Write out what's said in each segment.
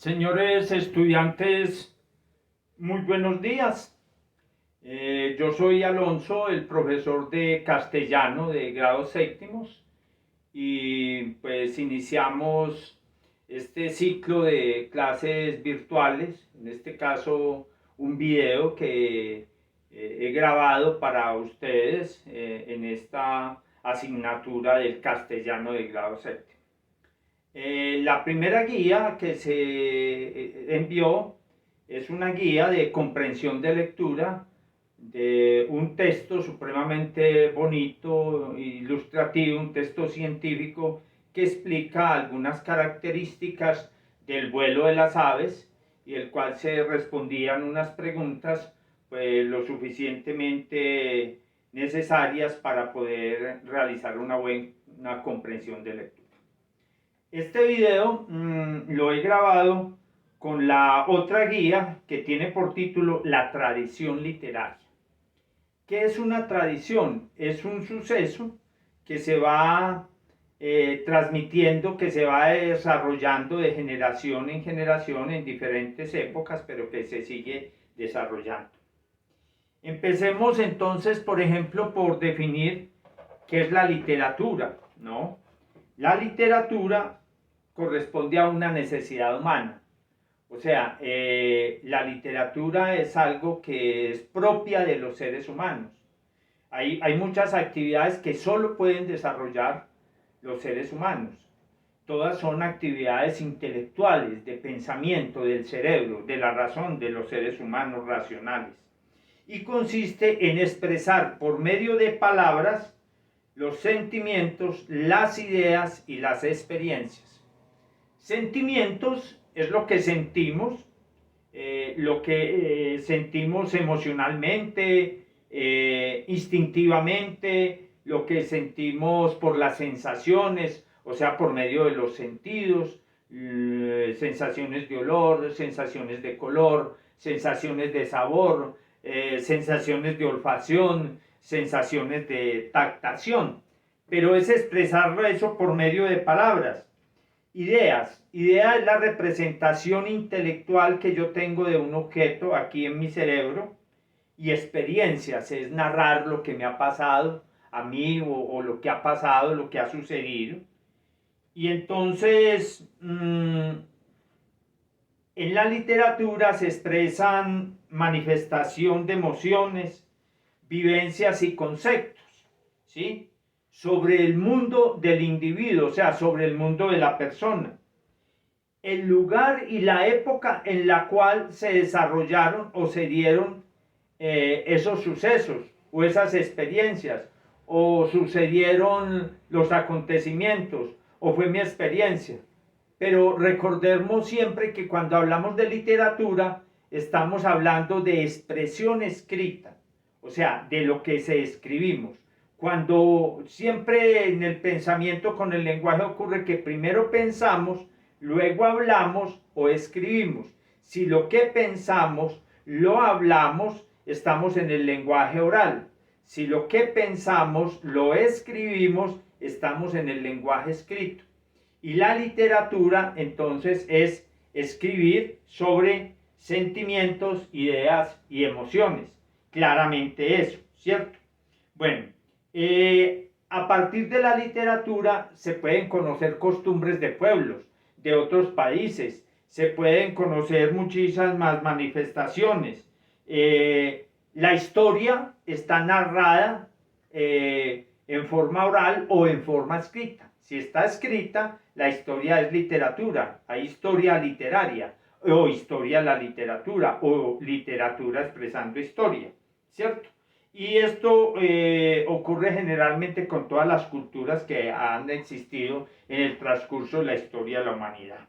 Señores estudiantes, muy buenos días. Yo soy Alonso, el profesor de castellano de grados séptimos, y pues iniciamos este ciclo de clases virtuales, en este caso un video que he grabado para ustedes en esta asignatura del castellano de grado séptimo. La primera guía que se envió es una guía de comprensión de lectura de un texto supremamente bonito, ilustrativo, un texto científico que explica algunas características del vuelo de las aves y el cual se respondían unas preguntas pues, lo suficientemente necesarias para poder realizar una buena comprensión de lectura. Este video lo he grabado con la otra guía que tiene por título La tradición literaria. ¿Qué es una tradición? Es un suceso que se va transmitiendo, que se va desarrollando de generación en generación en diferentes épocas, pero que se sigue desarrollando. Empecemos entonces, por ejemplo, por definir qué es la literatura, ¿no? La literatura corresponde a una necesidad humana. O sea, la literatura es algo que es propia de los seres humanos. Hay muchas actividades que solo pueden desarrollar los seres humanos. Todas son actividades intelectuales, de pensamiento, del cerebro, de la razón de los seres humanos racionales. Y consiste en expresar por medio de palabras los sentimientos, las ideas y las experiencias. Sentimientos es lo que sentimos, sentimos emocionalmente, instintivamente, lo que sentimos por las sensaciones, o sea, por medio de los sentidos, sensaciones de olor, sensaciones de color, sensaciones de sabor, sensaciones de olfacción, sensaciones de tactación. Pero es expresar eso por medio de palabras. Ideas. Idea es la representación intelectual que yo tengo de un objeto aquí en mi cerebro. Y experiencias es narrar lo que me ha pasado a mí o lo que ha pasado, lo que ha sucedido. Y entonces, en la literatura se expresan manifestación de emociones, vivencias y conceptos, ¿sí? Sobre el mundo del individuo, o sea, sobre el mundo de la persona. El lugar y la época en la cual se desarrollaron o se dieron esos sucesos o esas experiencias, o sucedieron los acontecimientos, o fue mi experiencia. Pero recordemos siempre que cuando hablamos de literatura, estamos hablando de expresión escrita, o sea, de lo que se escribimos. Cuando siempre en el pensamiento con el lenguaje ocurre que primero pensamos, luego hablamos o escribimos. Si lo que pensamos lo hablamos, estamos en el lenguaje oral. Si lo que pensamos lo escribimos, estamos en el lenguaje escrito. Y la literatura entonces es escribir sobre sentimientos, ideas y emociones. Claramente eso, ¿cierto? Bueno, a partir de la literatura se pueden conocer costumbres de pueblos, de otros países, se pueden conocer muchísimas más manifestaciones. La historia está narrada en forma oral o en forma escrita. Si está escrita, la historia es literatura. Hay historia literaria, o historia la literatura, o literatura expresando historia, ¿cierto? Y esto ocurre generalmente con todas las culturas que han existido en el transcurso de la historia de la humanidad.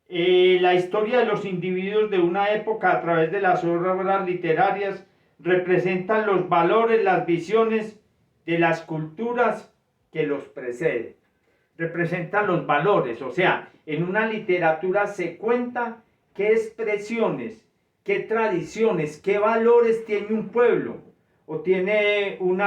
La historia de los individuos de una época a través de las obras literarias representan los valores, las visiones de las culturas que los preceden. Representan los valores, o sea, en una literatura se cuenta qué expresiones, qué tradiciones, qué valores tiene un pueblo o tiene un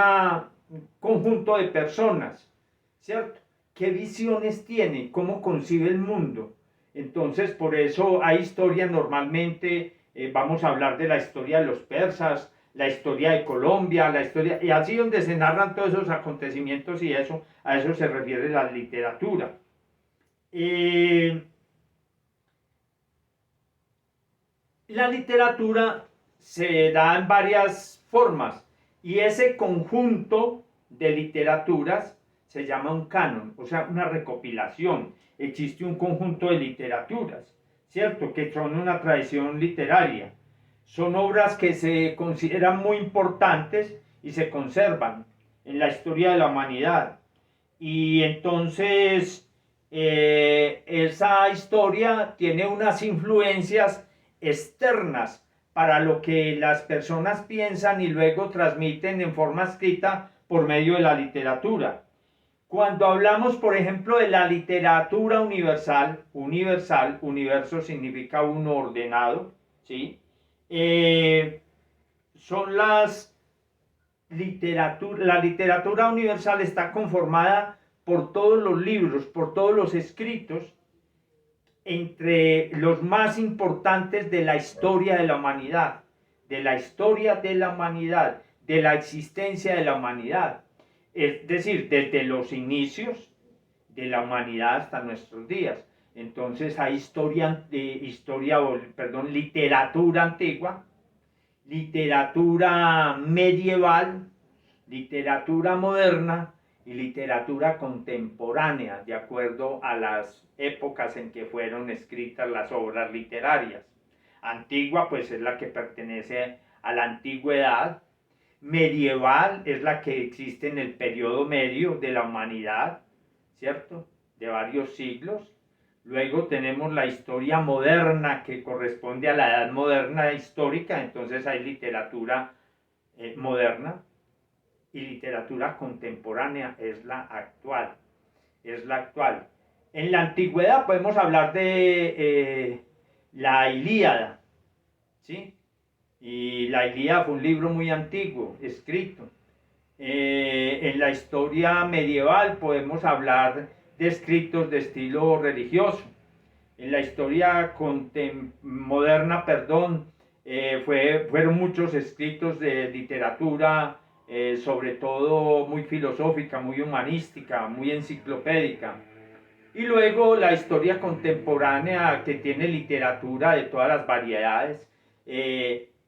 conjunto de personas, ¿cierto? ¿Qué visiones tiene? ¿Cómo concibe el mundo? Entonces, por eso hay historia normalmente, vamos a hablar de la historia de los persas, la historia de Colombia, la historia, y así donde se narran todos esos acontecimientos y eso, a eso se refiere la literatura. La literatura se da en varias formas y ese conjunto de literaturas se llama un canon, o sea, una recopilación. Existe un conjunto de literaturas, ¿cierto? Que son una tradición literaria. Son obras que se consideran muy importantes y se conservan en la historia de la humanidad. Y entonces esa historia tiene unas influencias externas para lo que las personas piensan y luego transmiten en forma escrita por medio de la literatura. Cuando hablamos, por ejemplo, de la literatura universal, universo significa uno ordenado, ¿sí? Son la literatura universal está conformada por todos los libros, por todos los escritos, entre los más importantes de la historia de la humanidad, de la historia de la humanidad, de la existencia de la humanidad. Es decir, desde los inicios de la humanidad hasta nuestros días. Entonces hay literatura antigua, literatura medieval, literatura moderna y literatura contemporánea, de acuerdo a las épocas en que fueron escritas las obras literarias. Antigua, pues es la que pertenece a la antigüedad. Medieval es la que existe en el periodo medio de la humanidad, ¿cierto? De varios siglos. Luego tenemos la historia moderna que corresponde a la edad moderna histórica, entonces hay literatura moderna y literatura contemporánea es la actual. En la antigüedad podemos hablar de la Ilíada, ¿sí? Y la Ilíada fue un libro muy antiguo, escrito. En la historia medieval podemos hablar de escritos de estilo religioso. En la historia moderna, fueron muchos escritos de literatura, sobre todo muy filosófica, muy humanística, muy enciclopédica. Y luego la historia contemporánea, que tiene literatura de todas las variedades.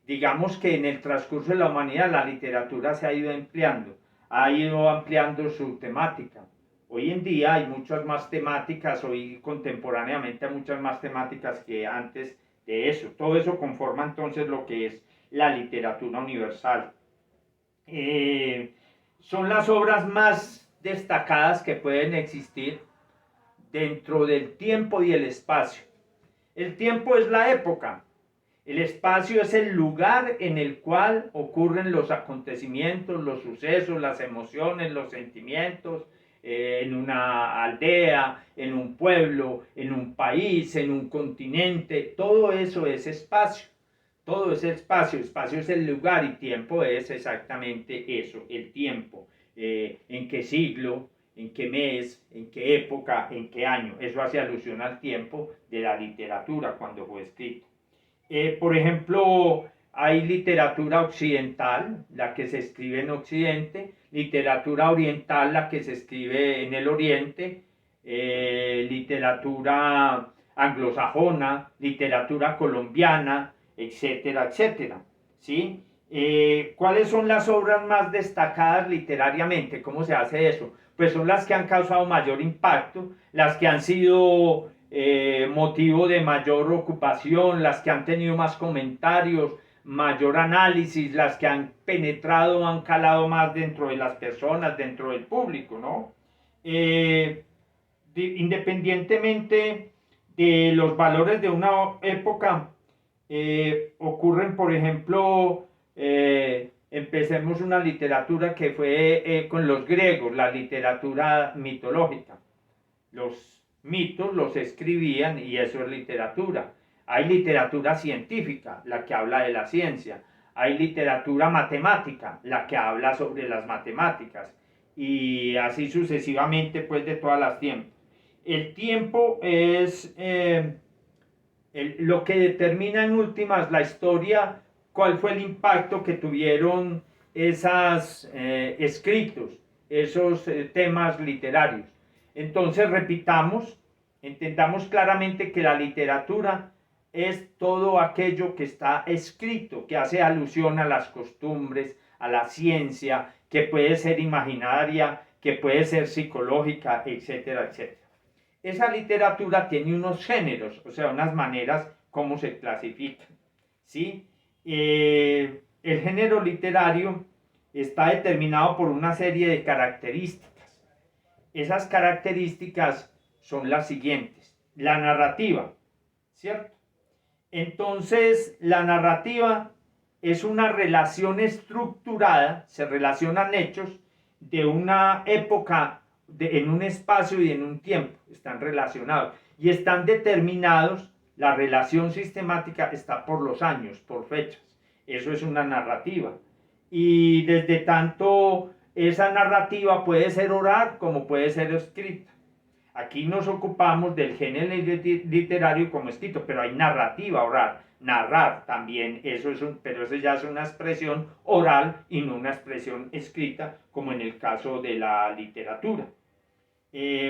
Digamos que en el transcurso de la humanidad la literatura se ha ido ampliando su temática. Hoy en día hay muchas más temáticas, hoy contemporáneamente hay muchas más temáticas que antes de eso. Todo eso conforma entonces lo que es la literatura universal. Son las obras más destacadas que pueden existir dentro del tiempo y el espacio. El tiempo es la época, el espacio es el lugar en el cual ocurren los acontecimientos, los sucesos, las emociones, los sentimientos, en una aldea, en un pueblo, en un país, en un continente. Todo eso es espacio. Todo es espacio. Espacio es el lugar y tiempo es exactamente eso, el tiempo. En qué siglo, en qué mes, en qué época, en qué año. Eso hace alusión al tiempo de la literatura cuando fue escrito. Por ejemplo, hay literatura occidental, la que se escribe en Occidente, literatura oriental, la que se escribe en el Oriente, literatura anglosajona, literatura colombiana, etcétera, etcétera. ¿Sí? ¿Cuáles son las obras más destacadas literariamente? ¿Cómo se hace eso? Pues son las que han causado mayor impacto, las que han sido motivo de mayor ocupación, las que han tenido más comentarios, mayor análisis, las que han penetrado, han calado más dentro de las personas, dentro del público, ¿no? Independientemente de los valores de una época, ocurren, por ejemplo, empecemos una literatura que fue con los griegos, la literatura mitológica. Los mitos los escribían y eso es literatura. Hay literatura científica, la que habla de la ciencia. Hay literatura matemática, la que habla sobre las matemáticas. Y así sucesivamente, pues de todas las tiempos. El tiempo es lo que determina en últimas la historia, cuál fue el impacto que tuvieron esos escritos, esos temas literarios. Entonces, repitamos, entendamos claramente que la literatura es todo aquello que está escrito, que hace alusión a las costumbres, a la ciencia, que puede ser imaginaria, que puede ser psicológica, etcétera, etcétera. Esa literatura tiene unos géneros, o sea, unas maneras como se clasifican, ¿sí? El género literario está determinado por una serie de características. Esas características son las siguientes. La narrativa, ¿cierto? Entonces, la narrativa es una relación estructurada, se relacionan hechos de una época, en un espacio y en un tiempo, están relacionados y están determinados, la relación sistemática está por los años, por fechas, eso es una narrativa. Y desde tanto, esa narrativa puede ser oral como puede ser escrita. Aquí nos ocupamos del género literario como escrito, pero hay narrativa oral, narrar también, pero eso ya es una expresión oral y no una expresión escrita, como en el caso de la literatura.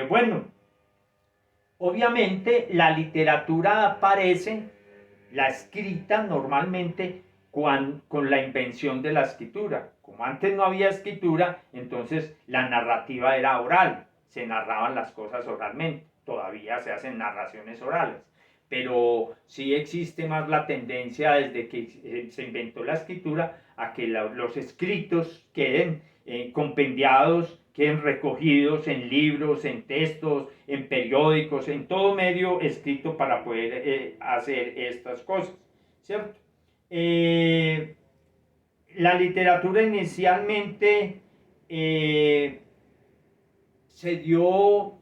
Bueno, obviamente la literatura aparece, la escrita normalmente con la invención de la escritura. Como antes no había escritura, entonces la narrativa era oral, se narraban las cosas oralmente, todavía se hacen narraciones orales, pero sí existe más la tendencia desde que se inventó la escritura a que los escritos queden compendiados, queden recogidos en libros, en textos, en periódicos, en todo medio escrito para poder hacer estas cosas, ¿cierto? La literatura inicialmente se dio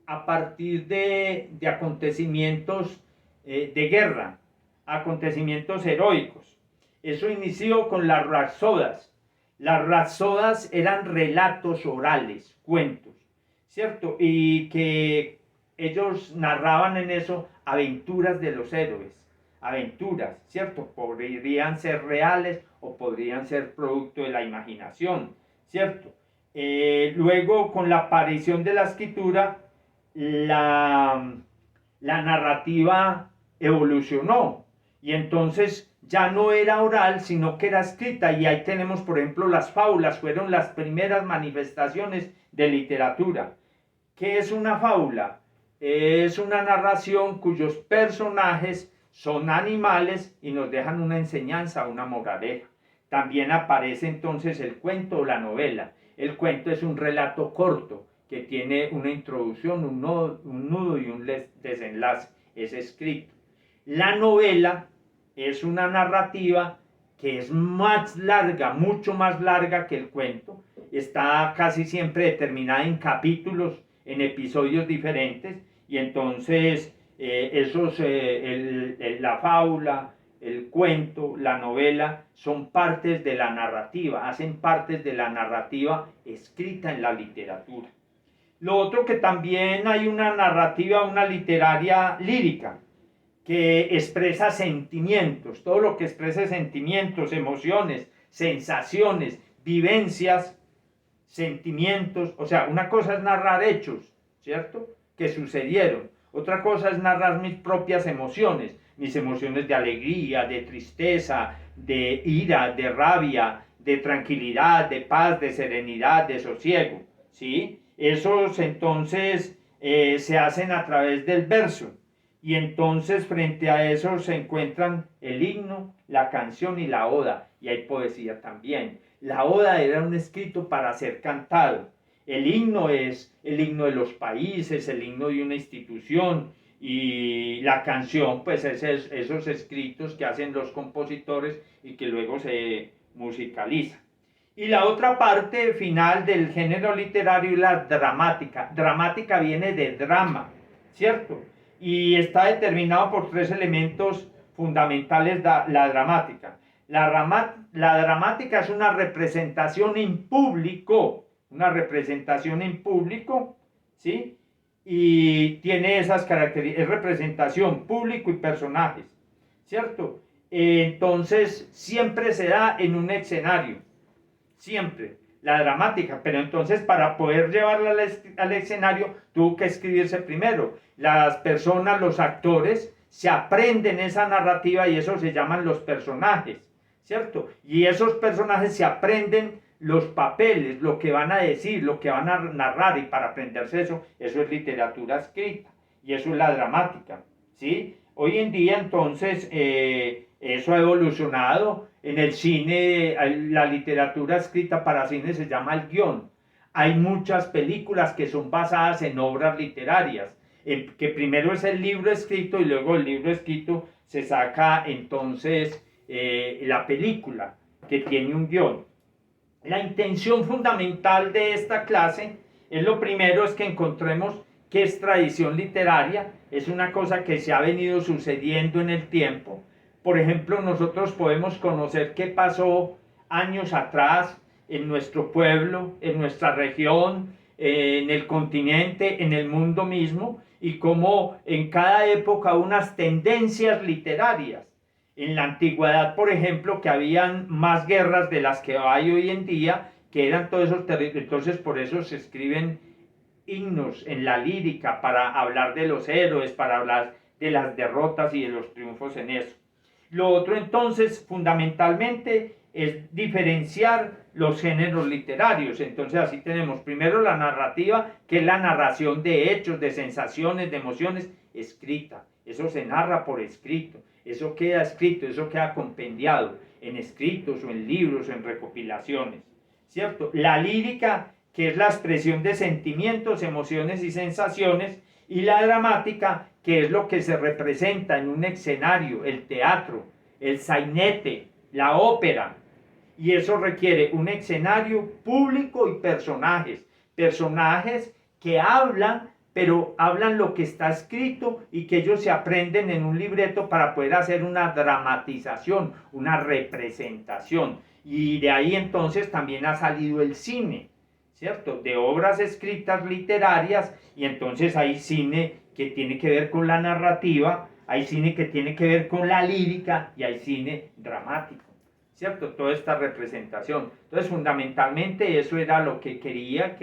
a partir de acontecimientos de guerra, acontecimientos heroicos. Eso inició con las rapsodas. Las rapsodas eran relatos orales, cuentos, ¿cierto? Y que ellos narraban en eso aventuras de los héroes, aventuras, ¿cierto? Podrían ser reales o podrían ser producto de la imaginación, ¿cierto? Luego, con la aparición de la escritura, la narrativa evolucionó y entonces ya no era oral, sino que era escrita. Y ahí tenemos, por ejemplo, las fábulas, fueron las primeras manifestaciones de literatura. ¿Qué es una fábula? Es una narración cuyos personajes son animales y nos dejan una enseñanza, una moraleja. También aparece entonces el cuento o la novela. El cuento es un relato corto que tiene una introducción, un nudo y un desenlace. Es escrito. La novela es una narrativa que es más larga, mucho más larga que el cuento. Está casi siempre determinada en capítulos, en episodios diferentes, y entonces la fábula, el cuento, la novela, son partes de la narrativa, hacen partes de la narrativa escrita en la literatura. Lo otro, que también hay una narrativa, una literaria lírica, que expresa sentimientos, todo lo que exprese sentimientos, emociones, sensaciones, vivencias, sentimientos. O sea, una cosa es narrar hechos, ¿cierto?, que sucedieron. Otra cosa es narrar mis propias emociones, mis emociones de alegría, de tristeza, de ira, de rabia, de tranquilidad, de paz, de serenidad, de sosiego, ¿sí? Esos entonces se hacen a través del verso. Y entonces frente a eso se encuentran el himno, la canción y la oda. Y hay poesía también. La oda era un escrito para ser cantado. El himno es el himno de los países, el himno de una institución. Y la canción, pues es esos escritos que hacen los compositores y que luego se musicalizan. Y la otra parte final del género literario es la dramática. Dramática viene de drama, ¿cierto? Y está determinado por tres elementos fundamentales la dramática. La dramática es una representación en público, ¿sí? y tiene esas características, es representación, público y personajes, ¿cierto? Entonces, siempre se da en un escenario, siempre, la dramática, pero entonces para poder llevarla al escenario tuvo que escribirse primero. Las personas, los actores, se aprenden esa narrativa y eso se llaman los personajes, ¿cierto? Y esos personajes se aprenden los papeles, lo que van a decir, lo que van a narrar, y para aprenderse eso es literatura escrita y eso es la dramática, ¿sí? Hoy en día entonces eso ha evolucionado. En el cine, la literatura escrita para cine se llama el guión. Hay muchas películas que son basadas en obras literarias, que primero es el libro escrito y luego el libro escrito se saca entonces la película que tiene un guión. La intención fundamental de esta clase es lo primero es que encontremos qué es tradición literaria, es una cosa que se ha venido sucediendo en el tiempo. Por ejemplo, nosotros podemos conocer qué pasó años atrás en nuestro pueblo, en nuestra región, en el continente, en el mundo mismo, y cómo en cada época unas tendencias literarias. En la antigüedad, por ejemplo, que habían más guerras de las que hay hoy en día, que eran todos esos territorios, entonces por eso se escriben himnos en la lírica para hablar de los héroes, para hablar de las derrotas y de los triunfos en eso. Lo otro entonces, fundamentalmente, es diferenciar los géneros literarios. Entonces así tenemos primero la narrativa, que es la narración de hechos, de sensaciones, de emociones, escrita. Eso se narra por escrito, eso queda escrito, eso queda compendiado en escritos o en libros o en recopilaciones, ¿cierto? La lírica, que es la expresión de sentimientos, emociones y sensaciones, y la dramática, que es lo que se representa en un escenario, el teatro, el sainete, la ópera, y eso requiere un escenario público y personajes, personajes que hablan, pero hablan lo que está escrito y que ellos se aprenden en un libreto para poder hacer una dramatización, una representación. Y de ahí entonces también ha salido el cine, ¿cierto? De obras escritas literarias, y entonces hay cine que tiene que ver con la narrativa, hay cine que tiene que ver con la lírica y hay cine dramático, ¿cierto? Toda esta representación. Entonces, fundamentalmente eso era lo que quería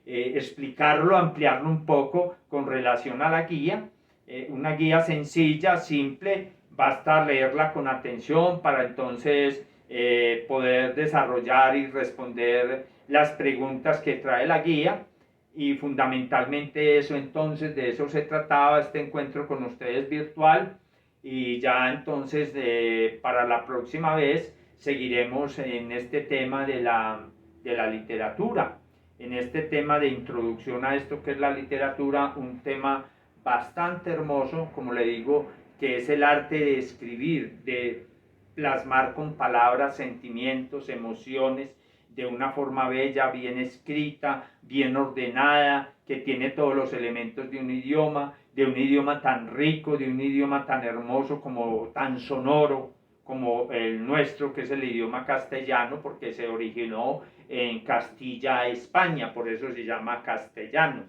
explicarlo, ampliarlo un poco con relación a la guía. Una guía sencilla, simple, basta leerla con atención para entonces poder desarrollar y responder las preguntas que trae la guía. Y fundamentalmente eso entonces, de eso se trataba este encuentro con ustedes virtual. Y ya entonces para la próxima vez seguiremos en este tema de la literatura, en este tema de introducción a esto que es la literatura, un tema bastante hermoso, como le digo, que es el arte de escribir, de plasmar con palabras sentimientos, emociones, de una forma bella, bien escrita, bien ordenada, que tiene todos los elementos de un idioma tan rico, de un idioma tan hermoso, como tan sonoro, como el nuestro, que es el idioma castellano, porque se originó en Castilla, España, por eso se llama castellano.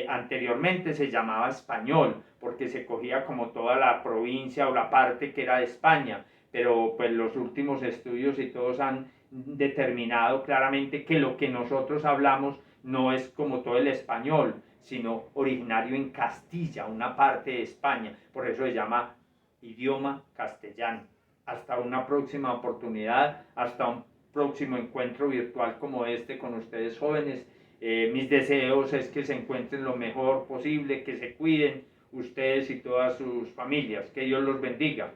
Anteriormente se llamaba español, porque se cogía como toda la provincia o la parte que era de España, pero pues los últimos estudios y todos han determinado claramente que lo que nosotros hablamos no es como todo el español, sino originario en Castilla, una parte de España, por eso se llama idioma castellano. Hasta una próxima oportunidad, hasta un próximo encuentro virtual como este con ustedes jóvenes. Mis deseos es que se encuentren lo mejor posible, que se cuiden ustedes y todas sus familias. Que Dios los bendiga.